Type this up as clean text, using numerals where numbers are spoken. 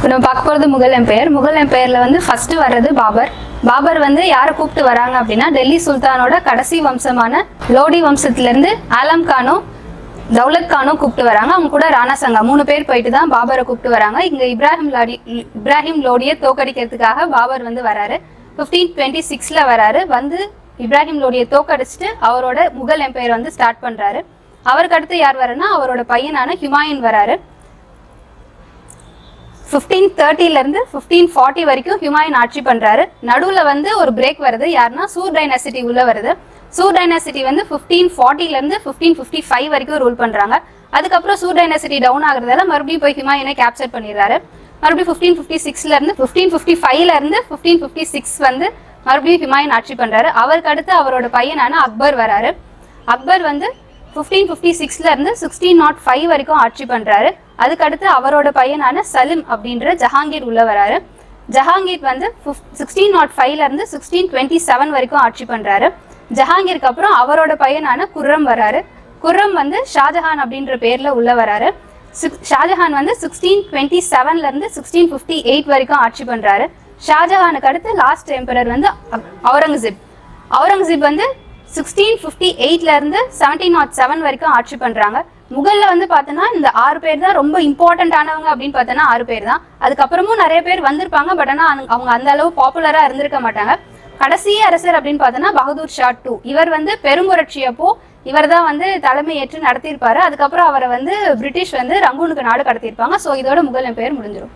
நம்ம பார்க்க போகிறது முகல் எம்பையர். முகல் எம்பையரில் வந்து ஃபர்ஸ்ட் வர்றது பாபர். பாபர் வந்து யாரை கூப்பிட்டு வராங்க அப்படின்னா, டெல்லி சுல்தானோட கடைசி வம்சமான லோடி வம்சத்திலேருந்து ஆலம் கானும் தௌலத் கானும் கூப்பிட்டு வராங்க. அவங்க கூட ராணா சங்கா 3 பேர் போயிட்டு தான் பாபரை கூப்பிட்டு வராங்க. இங்கே இப்ராஹிம் லோடியை தோக்கடிக்கிறதுக்காக பாபர் வந்து வராரு. 1526 வராரு. வந்து இப்ராஹிம் லோடியை தோக்கடிச்சிட்டு அவரோட முகல் எம்பையர் வந்து ஸ்டார்ட் பண்ணுறாரு. அவருக்கு அடுத்து யார் வராருன்னா, அவரோட பையனான ஹுமாயூன் வராரு. 1530 1540 வரைக்கும் ஹுமாயூன் ஆட்சி பண்றாரு. நடுவுல வந்து ஒரு பிரேக் வருது. யாருன்னா சூர் டைனாசிட்டி உள்ள வருது. சூர் டைனாசிட்டி வந்து 1540 1555 வரைக்கும் ரூல் பண்றாங்க. அதுக்கப்புறம் சூர் டைனாசிட்டி டவுன் ஆகுறதால மறுபடியும் போய் ஹுமாயூனை கேப்சர் பண்ணிடுறாரு. மறுபடியும் 1556 1555 1556 வந்து மறுபடியும் ஹுமாயூன் ஆட்சி பண்றாரு. அவருக்கு அடுத்து அவரோட பையனான அக்பர் வராரு. அக்பர் வந்து 1556 1605 வரைக்கும் ஆட்சி பண்றாரு. அதுக்கடுத்து அவரோட பையனான சலிம் அப்படின்ற ஜஹாங்கீர் உள்ள வராரு. ஜஹாங்கீர் வந்து 1605 1627 வரைக்கும் ஆட்சி பண்றாரு. ஜஹாங்கீருக்கு அப்புறம் அவரோட பையனான குர்ரம் வராரு. குர்ரம் வந்து ஷாஜஹான் அப்படின்ற பேர்ல உள்ள வராரு. ஷாஜஹான் வந்து 1627 1658 வரைக்கும் ஆட்சி பண்றாரு. ஷாஜஹானுக்கு அடுத்து லாஸ்ட் எம்பரர் வந்து அவுரங்கசீப். அவுரங்கசீப் வந்து 1658 1707 வரைக்கும் ஆட்சி பண்றாங்க. முகல்ல வந்து பார்த்தோன்னா இந்த 6 பேர் தான் ரொம்ப இம்பார்ட்டன்டானவங்க அப்படின்னு பார்த்தோன்னா 6 பேர் தான். அதுக்கப்புறமும் நிறைய பேர் வந்திருப்பாங்க. பட் ஆனால் அவங்க அந்த அளவு பாப்புலரா இருந்திருக்க மாட்டாங்க. கடைசி அரசர் அப்படின்னு பார்த்தோன்னா பகதூர் ஷா 2. இவர் வந்து பெரும்புரட்சி அப்போ இவர் தான் வந்து தலைமை ஏற்று நடத்தியிருப்பாரு. அதுக்கப்புறம் அவரை வந்து பிரிட்டிஷ் வந்து ரங்கூனுக்கு நாடு கடத்தியிருப்பாங்க. ஸோ இதோட முகல் எம்பையர் முடிஞ்சிடும்.